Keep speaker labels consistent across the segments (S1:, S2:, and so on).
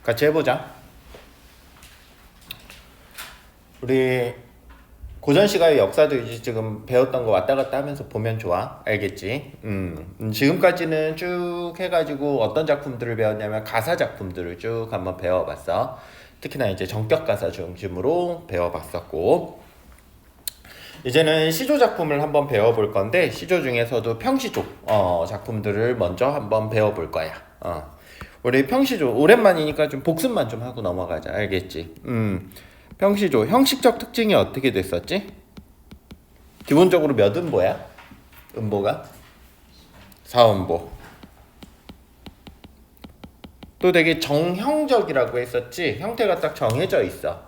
S1: 같이 해보자. 우리 고전 시가의 역사도 이제 지금 배웠던 거 왔다 갔다 하면서 보면 좋아. 알겠지? 지금까지는 쭉 해가지고 어떤 작품들을 배웠냐면 가사 작품들을 쭉 한번 배워봤어. 특히나 이제 전격 가사 중심으로 배워봤었고, 이제는 시조 작품을 한번 배워볼 건데, 시조 중에서도 평시조 작품들을 먼저 한번 배워볼 거야. 우리 평시조 오랜만이니까 좀 복습만 좀 하고 넘어가자. 알겠지? 평시조 형식적 특징이 어떻게 됐었지? 기본적으로 몇 음보야? 음보가? 4음보. 또 되게 정형적이라고 했었지? 형태가 딱 정해져 있어.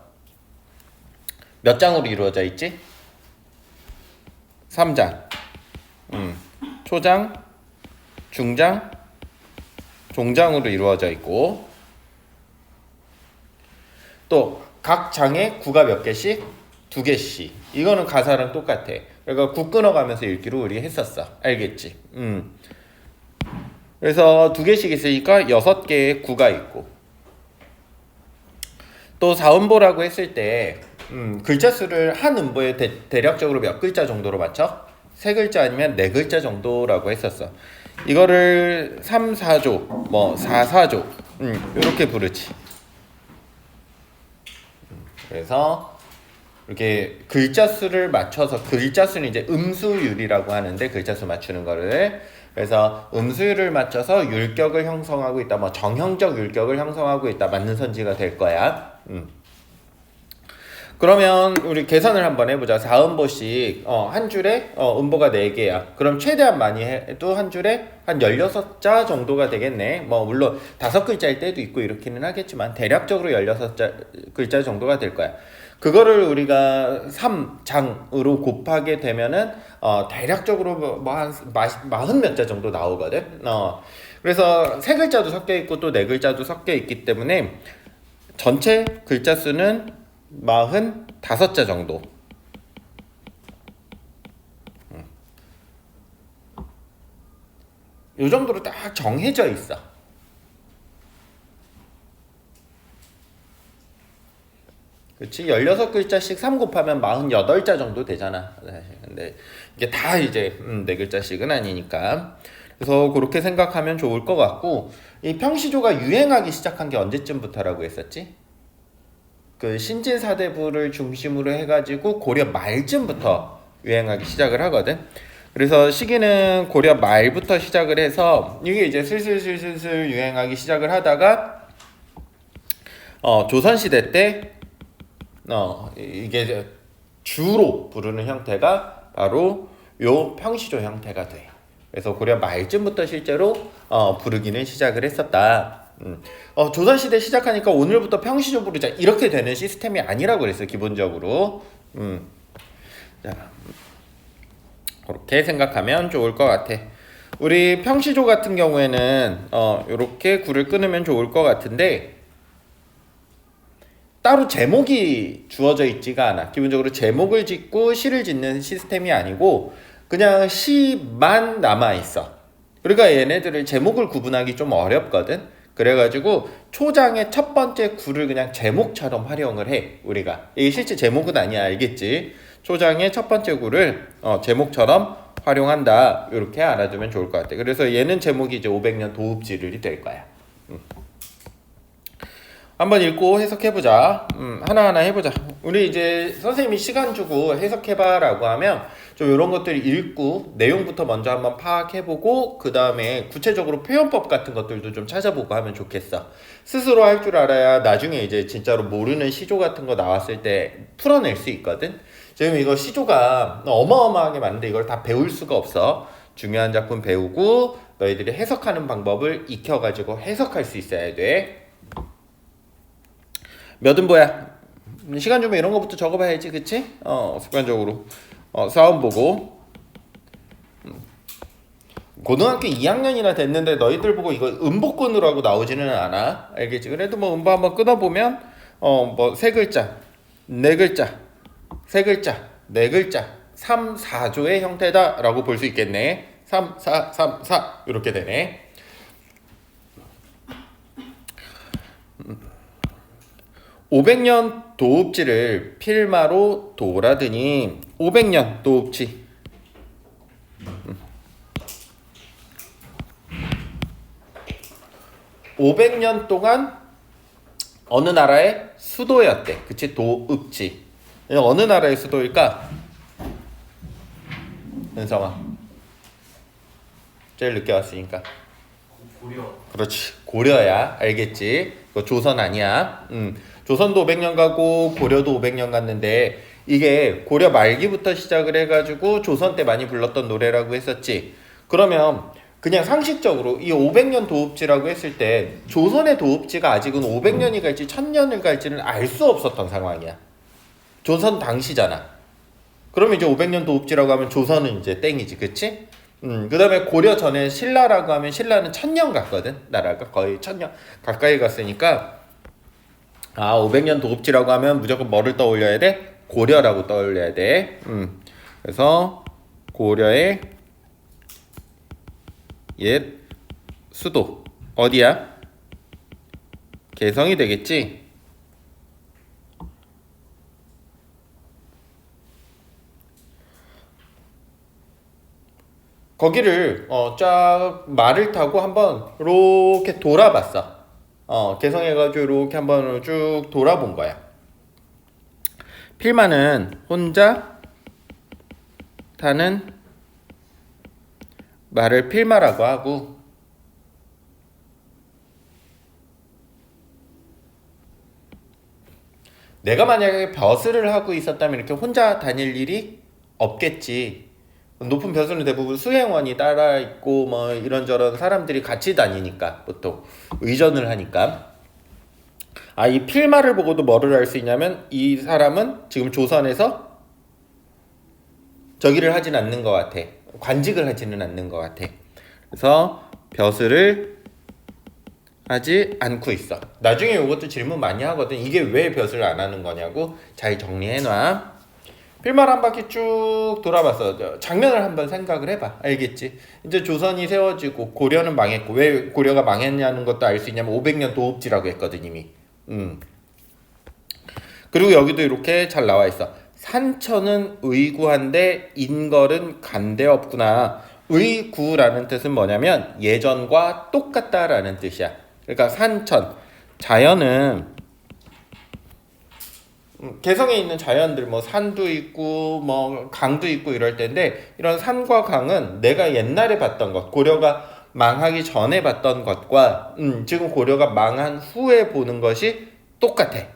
S1: 몇 장으로 이루어져 있지? 3장. 초장, 중장, 종장으로 이루어져 있고, 또 각 장에 구가 몇 개씩? 2개씩. 이거는 가사랑 똑같아. 그러니까 구 끊어가면서 읽기로 우리 했었어. 알겠지? 그래서 2개씩 있으니까 6개의 구가 있고, 또 4음보라고 했을 때 글자 수를 한 음보에 대략적으로 몇 글자 정도로 맞춰? 3글자 아니면 4글자 정도라고 했었어. 이거를 3, 4조, 4, 4조 이렇게 부르지. 그래서 이렇게 글자 수를 맞춰서, 글자 수는 이제 음수율이라고 하는데, 글자 수 맞추는 거를, 그래서 음수율을 맞춰서 율격을 형성하고 있다, 정형적 율격을 형성하고 있다, 맞는 선지가 될 거야. 그러면 우리 계산을 한번 해보자. 4음보씩 한 줄에 음보가 4개야. 그럼 최대한 많이 해도 한 줄에 한 16자 정도가 되겠네. 물론 5글자일 때도 있고 이렇기는 하겠지만 대략적으로 16글자 정도가 될 거야. 그거를 우리가 3장으로 곱하게 되면은 대략적으로 한 40몇 자 정도 나오거든. 그래서 3글자도 섞여 있고 또 4글자도 섞여 있기 때문에 전체 글자 수는 45자 정도. 요 정도로 딱 정해져 있어. 그치? 16글자씩 3 곱하면 48자 정도 되잖아. 근데 이게 다 이제 4글자씩은 아니니까. 그래서 그렇게 생각하면 좋을 것 같고, 이 평시조가 유행하기 시작한 게 언제쯤부터라고 했었지? 그 신진사대부를 중심으로 해가지고 고려 말쯤부터 유행하기 시작을 하거든. 그래서 시기는 고려 말부터 시작을 해서 이게 이제 슬슬 유행하기 시작을 하다가 조선시대 때 이게 주로 부르는 형태가 바로 요 평시조 형태가 돼. 그래서 고려 말쯤부터 실제로 부르기는 시작을 했었다. 조선시대 시작하니까 오늘부터 평시조 부르자 이렇게 되는 시스템이 아니라고 그랬어요. 기본적으로. 자, 그렇게 생각하면 좋을 것 같아. 우리 평시조 같은 경우에는 이렇게 구를 끊으면 좋을 것 같은데, 따로 제목이 주어져 있지가 않아. 기본적으로 제목을 짓고 시를 짓는 시스템이 아니고 그냥 시만 남아있어. 그러니까 얘네들을 제목을 구분하기 좀 어렵거든. 그래가지고 초장의 첫 번째 구를 그냥 제목처럼 활용을 해. 우리가 이게 실제 제목은 아니야. 알겠지? 초장의 첫 번째 구를 제목처럼 활용한다. 이렇게 알아두면 좋을 것 같아. 그래서 얘는 제목이 이제 500년 도읍지를이 될 거야. 한번 읽고 해석해보자. 하나하나 해보자. 우리 이제 선생님이 시간 주고 해석해봐 라고 하면 좀 이런 것들 읽고 내용부터 먼저 한번 파악해보고 그 다음에 구체적으로 표현법 같은 것들도 좀 찾아보고 하면 좋겠어. 스스로 할 줄 알아야 나중에 이제 진짜로 모르는 시조 같은 거 나왔을 때 풀어낼 수 있거든. 지금 이거 시조가 어마어마하게 많은데 이걸 다 배울 수가 없어. 중요한 작품 배우고 너희들이 해석하는 방법을 익혀가지고 해석할 수 있어야 돼. 몇 음보야? 시간 주면 이런 거부터 적어봐야지, 그치? 습관적으로 사원 보고. 고등학교 2학년이나 됐는데 너희들 보고 이거 음보권으로 하고 나오지는 않아. 알겠지? 그래도 음보 한번 끊어보면 3글자, 4글자, 3글자, 4글자, 3, 4조의 형태다 라고 볼 수 있겠네. 3, 4, 3, 4 이렇게 되네. 500년 도읍지를 필마로 돌아드니 500년 도읍지 500년 동안 어느 나라의 수도였대. 그치? 도읍지. 어느 나라의 수도일까? 은성아. 제일 늦게 왔으니까.
S2: 고려.
S1: 그렇지. 고려야. 알겠지? 그거 조선 아니야. 조선도 500년 가고 고려도 500년 갔는데 이게 고려 말기부터 시작을 해가지고 조선 때 많이 불렀던 노래라고 했었지. 그러면 그냥 상식적으로 이 500년 도읍지라고 했을 때 조선의 도읍지가 아직은 500년이 갈지 1000년을 갈지는 알 수 없었던 상황이야. 조선 당시잖아. 그러면 이제 500년 도읍지라고 하면 조선은 이제 땡이지, 그치? 그 다음에 고려 전에 신라라고 하면 신라는 1000년 갔거든. 나라가 거의 1000년 가까이 갔으니까 500년 도읍지라고 하면 무조건 뭐를 떠올려야 돼? 고려라고 떠올려야 돼. 그래서 고려의 옛 수도 어디야? 개성이 되겠지? 거기를 쫙 말을 타고 한번 이렇게 돌아봤어. 개성해가지고 이렇게 한번 쭉 돌아본 거야. 필마는 혼자 타는 말을 필마라고 하고 내가 만약에 벼슬을 하고 있었다면 이렇게 혼자 다닐 일이 없겠지. 높은 벼슬은 대부분 수행원이 따라 있고 뭐 이런저런 사람들이 같이 다니니까 보통 의전을 하니까 이 필마를 보고도 뭐를 알 수 있냐면 이 사람은 지금 조선에서 저기를 하진 않는 것 같아. 관직을 하지는 않는 것 같아. 그래서 벼슬을 하지 않고 있어. 나중에 이것도 질문 많이 하거든. 이게 왜 벼슬을 안 하는 거냐고. 잘 정리해놔. 필마를 한 바퀴 쭉 돌아봤어. 장면을 한번 생각을 해봐. 알겠지? 이제 조선이 세워지고 고려는 망했고 왜 고려가 망했냐는 것도 알 수 있냐면 500년 도읍지라고 했거든 이미. 그리고 여기도 이렇게 잘 나와 있어. 산천은 의구한데 인걸은 간대없구나. 의구라는 뜻은 뭐냐면 예전과 똑같다라는 뜻이야. 그러니까 산천, 자연은 개성에 있는 자연들 뭐 산도 있고 뭐 강도 있고 이럴 텐데 이런 산과 강은 내가 옛날에 봤던 것, 고려가 망하기 전에 봤던 것과 지금 고려가 망한 후에 보는 것이 똑같아.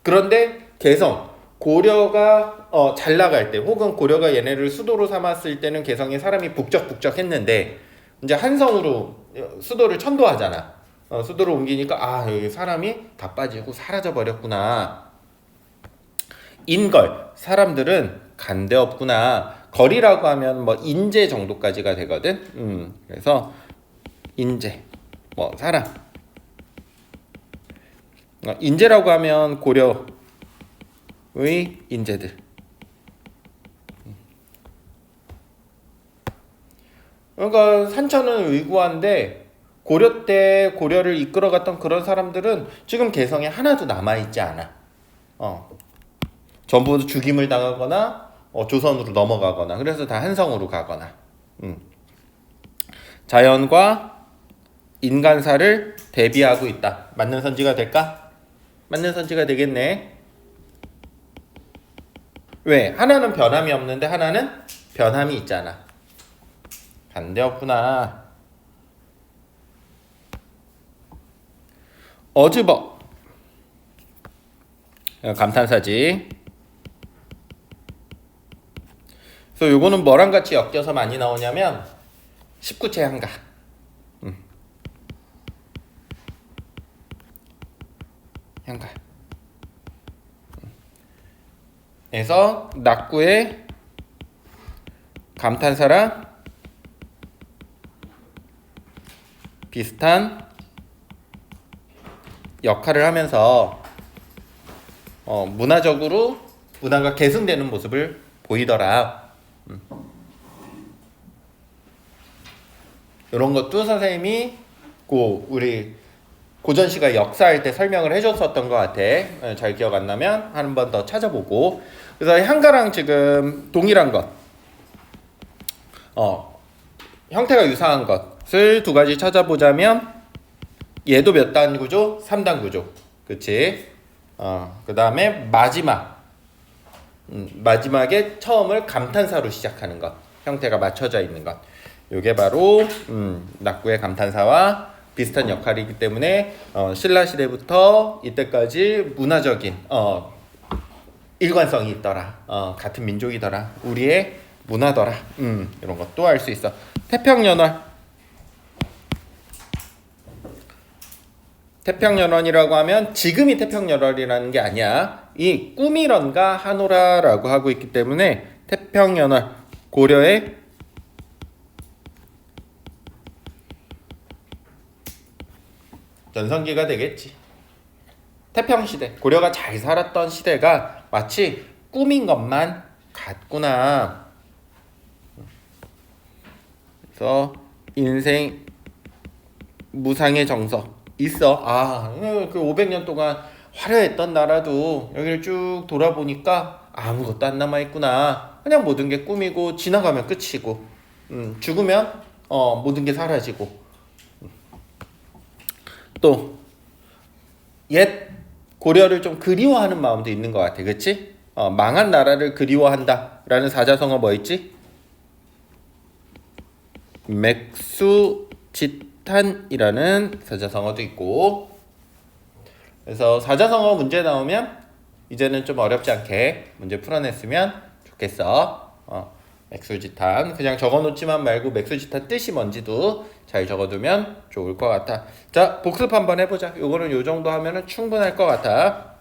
S1: 그런데 개성, 고려가 잘 나갈 때 혹은 고려가 얘네를 수도로 삼았을 때는 개성에 사람이 북적북적했는데 이제 한성으로 수도를 천도하잖아. 수도로 옮기니까 여기 사람이 다 빠지고 사라져 버렸구나. 인걸, 사람들은 간대 없구나. 거리라고 하면 뭐 인재 정도까지가 되거든. 그래서 인재, 뭐 사람. 인재라고 하면 고려의 인재들. 그러니까 산천은 의구한데 고려 때 고려를 이끌어갔던 그런 사람들은 지금 개성에 하나도 남아있지 않아. 전부 죽임을 당하거나 조선으로 넘어가거나 그래서 다 한성으로 가거나. 자연과 인간사를 대비하고 있다. 맞는 선지가 될까? 맞는 선지가 되겠네. 왜? 하나는 변함이 없는데 하나는 변함이 있잖아. 반대 없구나. 어즈버. 감탄사지. 그래서 요거는 뭐랑 같이 엮여서 많이 나오냐면 19체 한가. 한가. 그래서 낙구의 감탄사랑 비슷한 역할을 하면서 문화적으로 문화가 계승되는 모습을 보이더라. 이런 것도 선생님이 우리 고전시가 역사할 때 설명을 해줬었던 것 같아. 잘 기억 안 나면 한 번 더 찾아보고. 그래서 향가랑 지금 동일한 것, 형태가 유사한 것을 두 가지 찾아보자면 얘도 몇 단 구조? 3단 구조. 그치? 그 다음에 마지막에 처음을 감탄사로 시작하는 것. 형태가 맞춰져 있는 것. 요게 바로 낙구의 감탄사와 비슷한 역할이기 때문에 신라 시대부터 이때까지 문화적인 일관성이 있더라. 같은 민족이더라. 우리의 문화더라. 이런 것도 알 수 있어. 태평연원이라고 하면 지금이 태평연월이라는 게 아니야. 이 꾸미런가 하노라라고 하고 있기 때문에 태평연월 고려의 전성기가 되겠지. 태평시대, 고려가 잘 살았던 시대가 마치 꾸민 것만 같구나. 그래서 인생 무상의 정석 있어. 그 500년 동안 화려했던 나라도 여기를 쭉 돌아보니까 아무것도 안 남아있구나. 그냥 모든 게 꿈이고 지나가면 끝이고 죽으면 모든 게 사라지고 또 옛 고려를 좀 그리워하는 마음도 있는 것 같아. 그치? 망한 나라를 그리워한다 라는 사자성어 뭐 있지? 맥수지탄이라는 사자성어도 있고. 그래서 사자성어 문제 나오면 이제는 좀 어렵지 않게 문제 풀어냈으면 좋겠어. 맥수지탄 그냥 적어놓지만 말고 맥수지탄 뜻이 뭔지도 잘 적어두면 좋을 것 같아. 자, 복습 한번 해보자. 요거는 요 정도 하면은 충분할 것 같아.